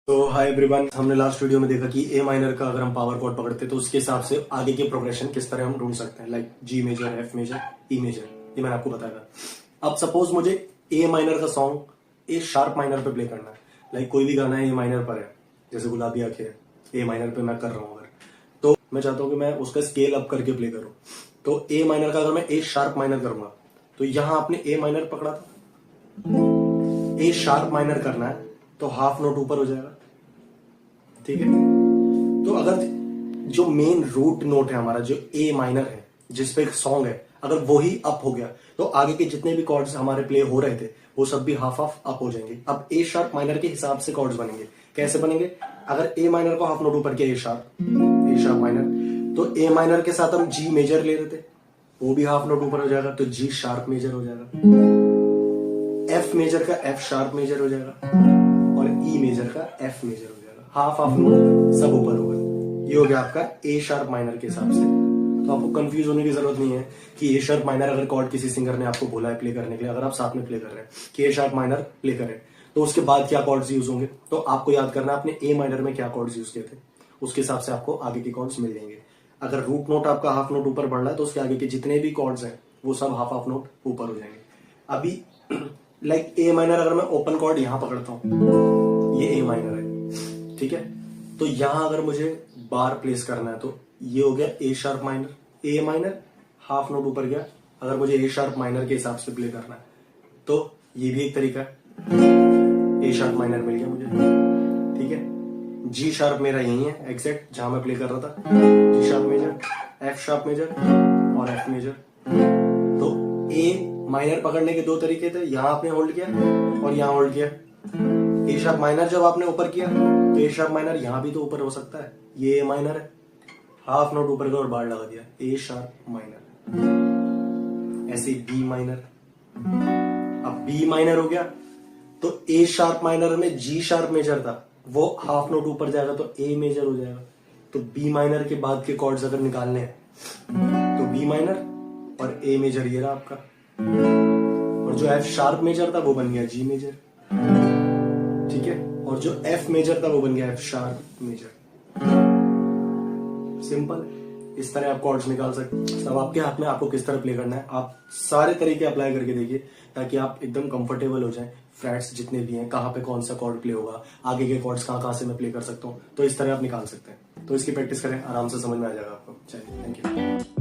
तो hi everyone, हमने last video में देखा कि ए माइनर का अगर हम पावर कॉर्ड पकड़ते तो उसके हिसाब से आगे के प्रोग्रेशन किस तरह हम ढूंढ सकते हैं, like G major, F major, E major. ये मैंने आपको बताया। अब सपोज मुझे ए माइनर का सॉन्ग ए शार्प माइनर पे प्ले करना है। लाइक कोई भी गाना है ए माइनर पर है, जैसे गुलाबी आंखें ए माइनर पे मैं कर रहा हूँ, अगर तो मैं चाहता हूँ कि मैं उसका स्केल अप करके प्ले करूँ। तो ए माइनर का अगर मैं ए शार्प माइनर करूंगा तो यहां आपने ए माइनर पकड़ा था, ए शार्प माइनर करना है तो हाफ नोट ऊपर हो जाएगा। ठीक है, तो अगर जो मेन रूट नोट है हमारा, जो ए माइनर है जिसपे सॉन्ग है, अगर वो ही अप हो गया तो आगे के जितने भी कॉर्ड्स हमारे प्ले हो रहे थे वो सब भी हाफ हाफ अप हो जाएंगे। अब ए शार्प माइनर के हिसाब से कॉर्ड्स बनेंगे। कैसे बनेंगे? अगर ए माइनर को हाफ नोट ऊपर किया ए शार्प माइनर, तो ए माइनर के साथ हम जी मेजर ले रहे थे, वो भी हाफ नोट ऊपर हो जाएगा तो जी शार्प मेजर हो जाएगा। एफ मेजर का एफ शार्प मेजर हो जाएगा और ई मेजर का एफ मेजर हो जाएगा। हाफ हाफ नोट सब ऊपर होगा। ये हो गया आपका ए शार्प माइनर के हिसाब से। तो आपको कंफ्यूज होने की जरूरत नहीं है कि ए शार्प माइनर अगर कॉर्ड किसी सिंगर ने आपको बोला है प्ले करने के लिए, अगर आप साथ में प्ले कर रहे हैं कि ए शार्प माइनर प्ले करें, तो उसके बाद क्या कॉर्ड्स यूज होंगे, तो आपको याद करना है आपने ए माइनर में क्या कॉर्ड्स यूज किए थे, उसके हिसाब से आपको आगे के कॉर्ड्स मिल जाएंगे। अगर रूट नोट आपका हाफ नोट ऊपर बढ़ रहा है तो उसके आगे के जितने भी कॉर्ड्स हैं वो सब हाफ हाफ नोट ऊपर हो जाएंगे। अभी लाइक ए माइनर अगर मैं ओपन कॉर्ड यहां पकड़ता हूं, ये ए माइनर है, ठीक है, तो यहां अगर मुझे बार प्लेस करना है तो ये हो गया A sharp minor, A minor half note ऊपर गया। अगर मुझे ए शार्प माइनर के हिसाब से प्ले करना है तो ये भी एक तरीका है, ए शार्प माइनर मिल गया मुझे, ठीक है। जी शार्प मेरा यही है एग्जैक्ट जहां मैं प्ले कर रहा था, G sharp major, F sharp major और एफ मेजर। तो ए माइनर पकड़ने के दो तरीके थे, यहां आपने होल्ड किया और यहां होल्ड किया। ए शार्प माइनर जब आपने ऊपर किया तो ए शार्प माइनर यहां भी तो ऊपर हो सकता है, ये ए माइनर है, हाफ नोट ऊपर का और बार लगा दिया, ए शार्प माइनर। ऐसे बी माइनर, अब बी माइनर हो गया तो ए शार्प माइनर में जी शार्प मेजर था, वो हाफ नोट ऊपर जाएगा तो ए मेजर हो जाएगा। तो बी माइनर के बाद के कॉर्ड्स अगर निकालने हैं तो बी माइनर और ए मेजर ये रहा आपका, और जो एफ शार्प मेजर था वो बन गया जी मेजर, ठीक है, और जो एफ मेजर था वो बन गया एफ शार्प मेजर। सिंपल है, इस तरह आप कॉर्ड्स निकाल सकते हैं। सब आपके हाथ में, आपको किस तरह प्ले करना है आप सारे तरीके अप्लाई करके देखिए ताकि आप एकदम कंफर्टेबल हो जाएं। फ्रेट्स जितने भी हैं, कहाँ पे कौन सा कॉर्ड प्ले होगा, आगे के कॉर्ड्स कहाँ से मैं प्ले कर सकता हूँ, तो इस तरह आप निकाल सकते हैं। तो इसकी प्रैक्टिस करें, आराम से समझ में आ जाएगा आपको। चलिए, थैंक यू।